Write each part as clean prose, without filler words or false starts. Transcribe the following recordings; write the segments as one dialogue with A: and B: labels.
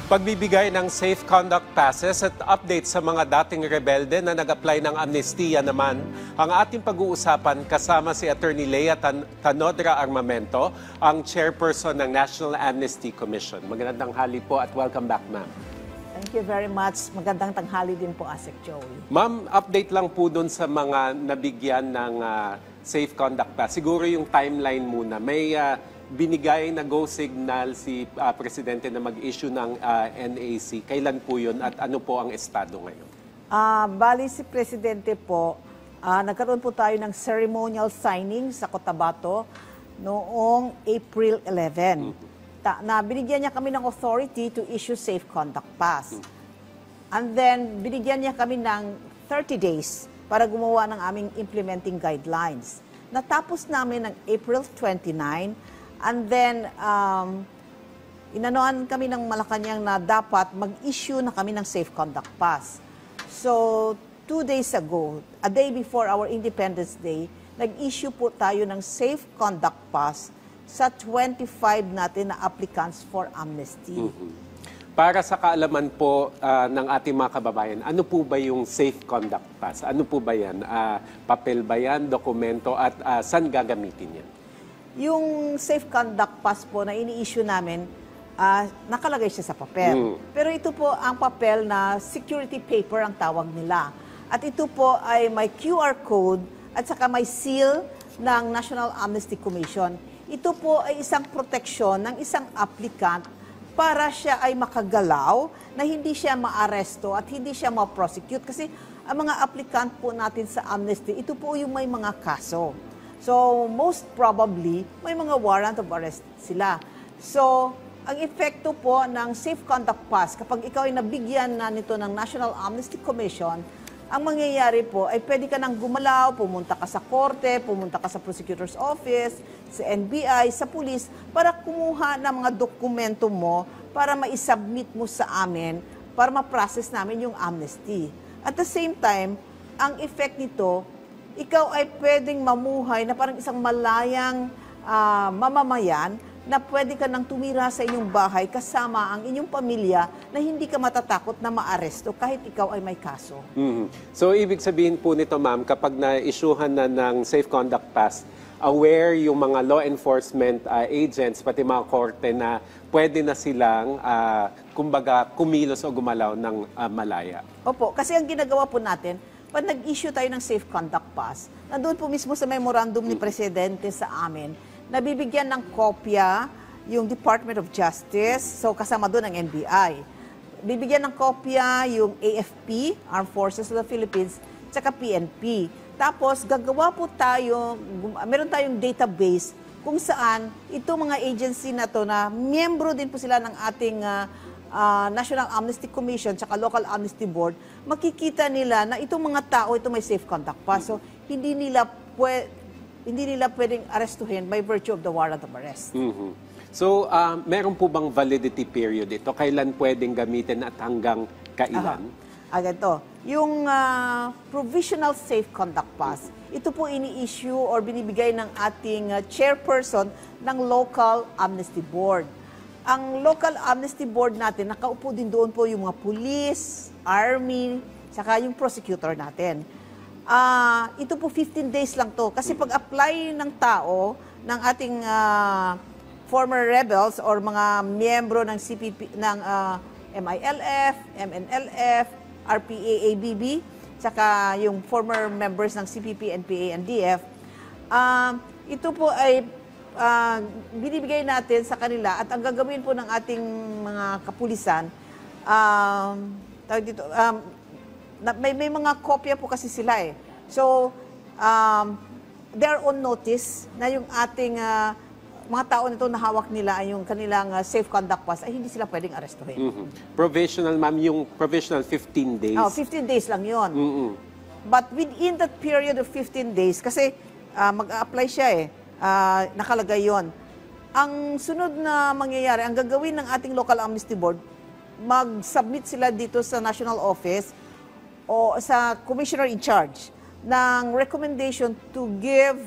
A: Pagbibigay ng safe conduct passes at update sa mga dating rebelde na nag-apply ng amnestiya naman ang ating pag-uusapan kasama si Attorney Lea Tanodra Armamento, ang chairperson ng National Amnesty Commission. Magandang tanghali po at welcome back, ma'am.
B: Thank you very much. Magandang tanghali din po, Asek Joey.
A: Ma'am, update lang po dun sa mga nabigyan ng safe conduct pass. Siguro yung timeline muna. May binigay na go signal si Presidente na mag-issue ng NAC. Kailan po yun at ano po ang estado ngayon?
B: Bali si Presidente po, nagkaroon po tayo ng ceremonial signing sa Cotabato noong April 11. Na binigyan niya kami ng authority to issue safe conduct pass. And then binigyan niya kami ng 30 days para gumawa ng aming implementing guidelines. Natapos namin ng April 29. And then, inanoan kami ng Malacanang na dapat mag-issue na kami ng safe conduct pass. So, 2 days ago, a day before our Independence Day, nag-issue po tayo ng safe conduct pass sa 25 natin na applicants for amnesty.
A: Para sa kaalaman po ng ating mga kababayan, ano po ba yung safe conduct pass? Ano po ba yan? Papel ba yan, dokumento, at saan gagamitin yan?
B: Yung safe conduct pass po na ini-issue namin, nakalagay siya sa papel. Pero ito po ang papel na security paper ang tawag nila. At ito po ay may QR code at saka may seal ng National Amnesty Commission. Ito po ay isang proteksyon ng isang applicant para siya ay makagalaw, na hindi siya maaresto at hindi siya ma-prosecute. Kasi ang mga applicant po natin sa amnesty, ito po yung may mga kaso. So, most probably, may mga warrant of arrest sila. So, ang epekto po ng safe conduct pass, kapag ikaw ay nabigyan na nito ng National Amnesty Commission, ang mangyayari po ay pwede ka nang gumalaw, pumunta ka sa korte, pumunta ka sa prosecutor's office, sa NBI, sa police, para kumuha ng mga dokumento mo para ma-submit mo sa amin, para ma-process namin yung amnesty. At the same time, ang effect nito, ikaw ay pwedeng mamuhay na parang isang malayang mamamayan na pwede ka nang tumira sa inyong bahay kasama ang inyong pamilya na hindi ka matatakot na maaresto kahit ikaw ay may kaso.
A: So, ibig sabihin po nito, ma'am, kapag na-issuehan na ng safe conduct pass, aware yung mga law enforcement agents, pati mga korte na pwede na silang, kumbaga, kumilos o gumalaw ng malaya.
B: Opo, kasi ang ginagawa po natin, pag nag-issue tayo ng safe conduct pass, nandun po mismo sa memorandum ni Presidente sa amin, nabibigyan ng kopya yung Department of Justice, so kasama doon ang NBI. Bibigyan ng kopya yung AFP, Armed Forces of the Philippines, tsaka PNP. Tapos gagawa po tayo, meron tayong database kung saan itong mga agency na to na miyembro din po sila ng ating National Amnesty Commission tsaka Local Amnesty Board, makikita nila na itong mga tao, ito may safe conduct pass. So, hindi nila pwedeng arestuhin by virtue of the warrant of arrest.
A: So, meron po bang validity period ito? Kailan pwedeng gamitin at hanggang kailan?
B: Ganito. Yung provisional safe conduct pass, ito po ini-issue or binibigay ng ating chairperson ng Local Amnesty Board. Ang Local Amnesty Board natin, nakaupo din doon po yung mga police, army, saka yung prosecutor natin. Ito po 15 days lang to. Kasi pag-apply ng tao, ng ating former rebels or mga miyembro ng CPP, ng MILF, MNLF, RPA-ABB, saka yung former members ng CPP, NPA, and DF, ito po ay binibigay natin sa kanila at ang gagawin po ng ating mga kapulisan, may mga kopya po kasi sila eh. So, they are on notice na yung ating mga tao nito na hawak nila ay yung kanilang safe conduct pass ay hindi sila pwedeng arestuhin.
A: Provisional, ma'am, yung provisional 15 days?
B: 15 days lang yun. But within that period of 15 days, kasi mag-a-apply siya eh, nakalagay yon. Ang sunod na mangyayari, ang gagawin ng ating Local Amnesty Board, mag-submit sila dito sa National Office o sa Commissioner in Charge ng recommendation to give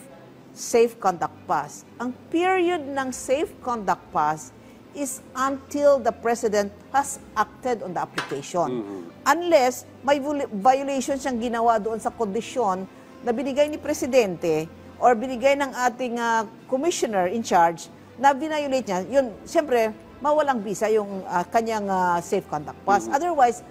B: safe conduct pass. Ang period ng safe conduct pass is until the President has acted on the application. Unless may violation siyang ginawa doon sa kondisyon na binigay ni Presidente or binigay ng ating commissioner in charge na violate niya, yun, siyempre, mawalang visa yung kanyang safe conduct pass. Otherwise,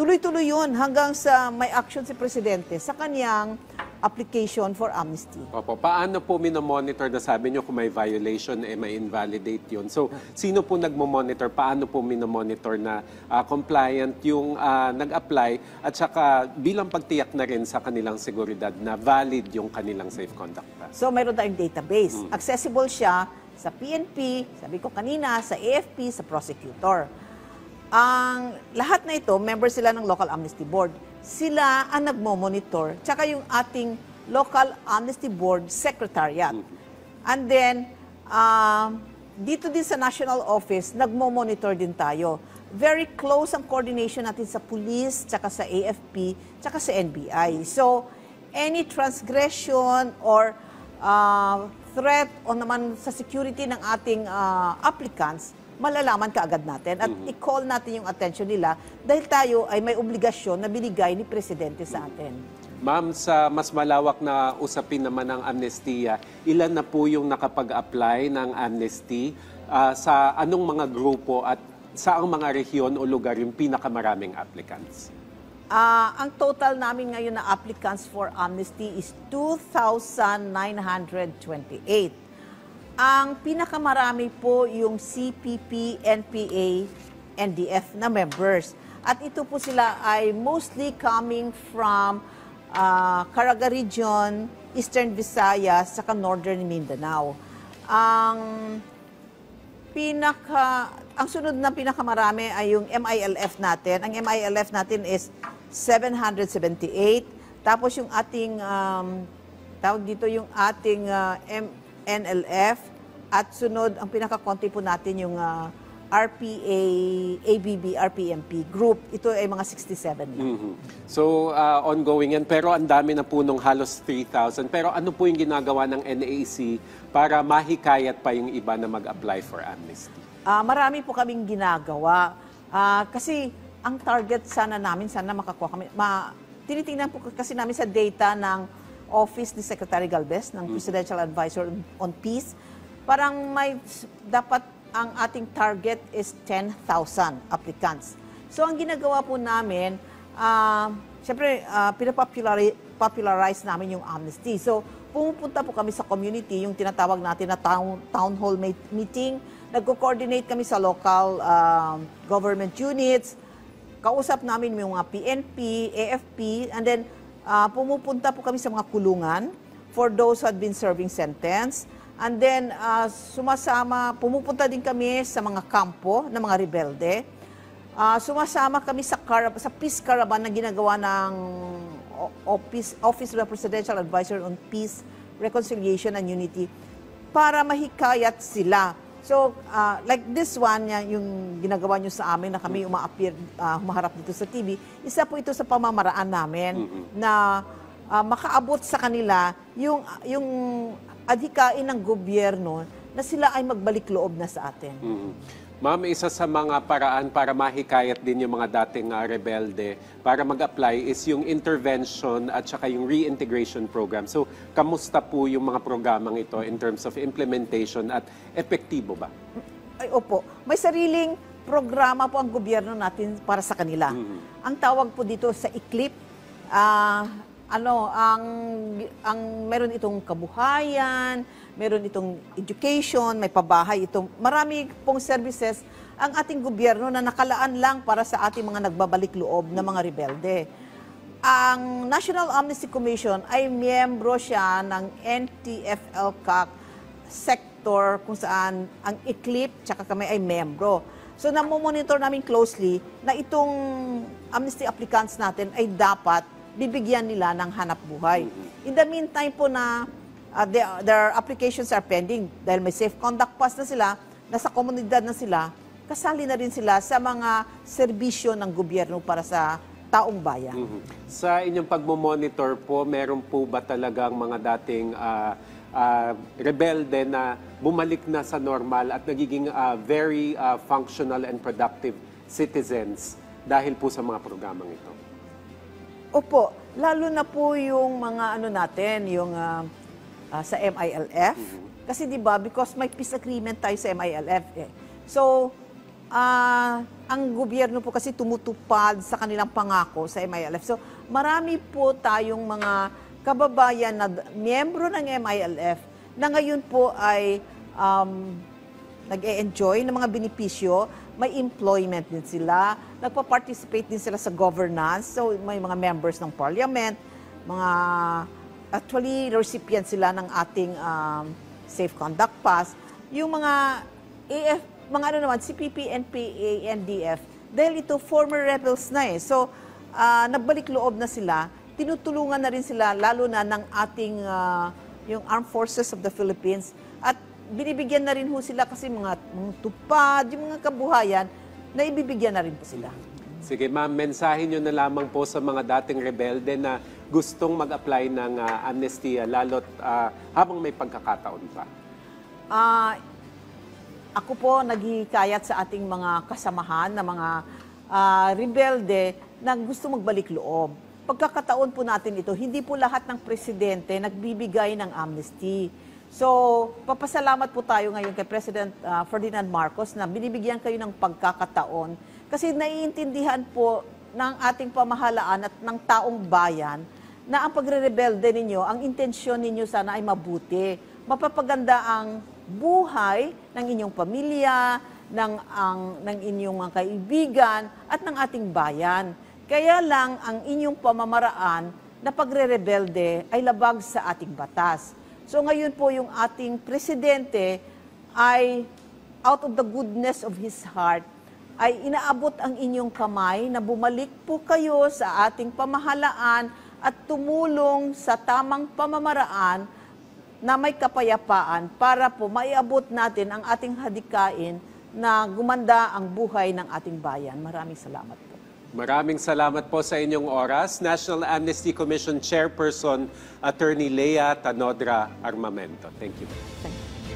B: tuloy-tuloy yun hanggang sa may action si Presidente sa kanyang application for amnesty.
A: Opo, paano po minomonitor na sabi nyo kung may violation, may invalidate yun? So, sino po nagmo-monitor? Paano po minomonitor na compliant yung nag-apply at saka bilang pagtiyak na rin sa kanilang seguridad na valid yung kanilang safe conduct pass?
B: So, mayroon tayong database. Accessible siya sa PNP, sabi ko kanina, sa AFP, sa prosecutor. Ang lahat na ito, member sila ng Local Amnesty Board. Sila ang nagmo-monitor, tsaka yung ating Local Amnesty Board Secretariat. And then, dito din sa National Office, nagmo-monitor din tayo. Very close ang coordination natin sa police, tsaka sa AFP, tsaka sa NBI. So, any transgression or threat o naman sa security ng ating applicants, malalaman kaagad natin at i-call natin yung attention nila dahil tayo ay may obligasyon na binigay ni Presidente sa atin.
A: Ma'am, sa mas malawak na usapin naman ng amnestiya, ilan na po yung nakapag-apply ng amnesty? Sa anong mga grupo at saang mga rehiyon o lugar yung pinakamaraming applicants?
B: Ang total namin ngayon na applicants for amnesty is 2,928. Ang pinakamarami po yung CPP, NPA, NDF na members. At ito po sila ay mostly coming from Caraga Region, Eastern Visayas, saka Northern Mindanao. Ang sunod na pinakamarami ay yung MILF natin. Ang MILF natin is 778. Tapos yung ating tawag dito yung ating NLF at sunod ang pinakakonti po natin yung RPA, ABB, RPMP group. Ito ay mga 67 lang.
A: So, ongoing yan. Pero ang dami na po nung halos 3,000. Pero ano po yung ginagawa ng NAC para mahikayat pa yung iba na mag-apply for amnesty?
B: Marami po kaming ginagawa. Kasi ang target sana namin, sana makakuha kami. Tinitingnan po kasi namin sa data ng Office ni Secretary Galvez, ng Presidential Advisor on Peace. Parang dapat ang ating target is 10,000 applicants. So ang ginagawa po namin, siyempre pinapopularize namin yung amnesty. So pumupunta po kami sa community, yung tinatawag natin na town hall meeting. Nagko-coordinate kami sa local government units. Kausap namin yung mga PNP, AFP, and then pumupunta po kami sa mga kulungan for those who had been serving sentence. And then, pumupunta din kami sa mga kampo ng mga rebelde. Sumasama kami sa peace caravan na ginagawa ng Office of the Presidential Advisor on Peace, Reconciliation, and Unity para mahikayat sila. So, like this one, yung ginagawa nyo sa amin na kami humaharap dito sa TV, isa po ito sa pamamaraan namin na makaabot sa kanila yung adhikain ng gobyerno na sila ay magbalik loob na sa atin.
A: Ma'am, isa sa mga paraan para mahikayat din yung mga dating rebelde para mag-apply is yung intervention at saka yung reintegration program. So, kamusta po yung mga programang ito in terms of implementation at epektibo ba?
B: Ay, opo. May sariling programa po ang gobyerno natin para sa kanila. Ang tawag po dito sa ICLIP, meron itong kabuhayan, meron itong education, may pabahay itong marami pong services ang ating gobyerno na nakalaan lang para sa ating mga nagbabalik loob na mga rebelde. Ang National Amnesty Commission ay miyembro siya ng NTF-ELCAC sector kung saan ang ICLIP tsaka kami ay miyembro. So namomonitor namin closely na itong amnesty applicants natin ay dapat bibigyan nila ng hanap buhay. In the meantime po na their applications are pending dahil may safe conduct pass na sila, nasa komunidad na sila, kasali na rin sila sa mga serbisyo ng gobyerno para sa taong bayan.
A: Sa inyong pagmomonitor po, meron po ba talagang mga dating rebelde na bumalik na sa normal at nagiging very functional and productive citizens dahil po sa mga programang ito?
B: Opo, lalo na po yung mga natin, yung sa MILF. Kasi 'di ba, because may peace agreement tayo sa MILF eh. So, ang gobyerno po kasi tumutupad sa kanilang pangako sa MILF. So, marami po tayong mga kababayan na miyembro ng MILF na ngayon po ay nag-e-enjoy ng mga benepisyo, may employment din sila, nagpa-participate din sila sa governance, so may mga members ng parliament, actually recipient sila ng ating Safe Conduct Pass, yung mga CPP, NPA, NDF, dahil ito former rebels na eh. So, nagbalik loob na sila, tinutulungan na rin sila, lalo na ng ating yung Armed Forces of the Philippines, at binibigyan na rin ho sila kasi mga tupad, yung mga kabuhayan, na ibibigyan na rin po sila.
A: Sige ma'am, mensahe nyo na lamang po sa mga dating rebelde na gustong mag-apply ng amnestia, lalo't habang may pagkakataon pa.
B: Ako po naghihikayat sa ating mga kasamahan na mga rebelde na gusto magbalik loob. Pagkakataon po natin ito, hindi po lahat ng presidente nagbibigay ng amnesty. So, papasalamat po tayo ngayon kay President Ferdinand Marcos na binibigyan kayo ng pagkakataon kasi naiintindihan po ng ating pamahalaan at ng taong bayan na ang pagre-rebelde ninyo, ang intensyon ninyo sana ay mabuti. Mapapaganda ang buhay ng inyong pamilya, ng inyong mga kaibigan at ng ating bayan. Kaya lang ang inyong pamamaraan na pagre-rebelde ay labag sa ating batas. So ngayon po yung ating presidente ay out of the goodness of his heart ay inaabot ang inyong kamay na bumalik po kayo sa ating pamahalaan at tumulong sa tamang pamamaraan na may kapayapaan para po maiabot natin ang ating hadikain na gumanda ang buhay ng ating bayan. Maraming salamat po.
A: Maraming salamat po sa inyong oras. National Amnesty Commission Chairperson, Attorney Lea Tanodra Armamento. Thank you.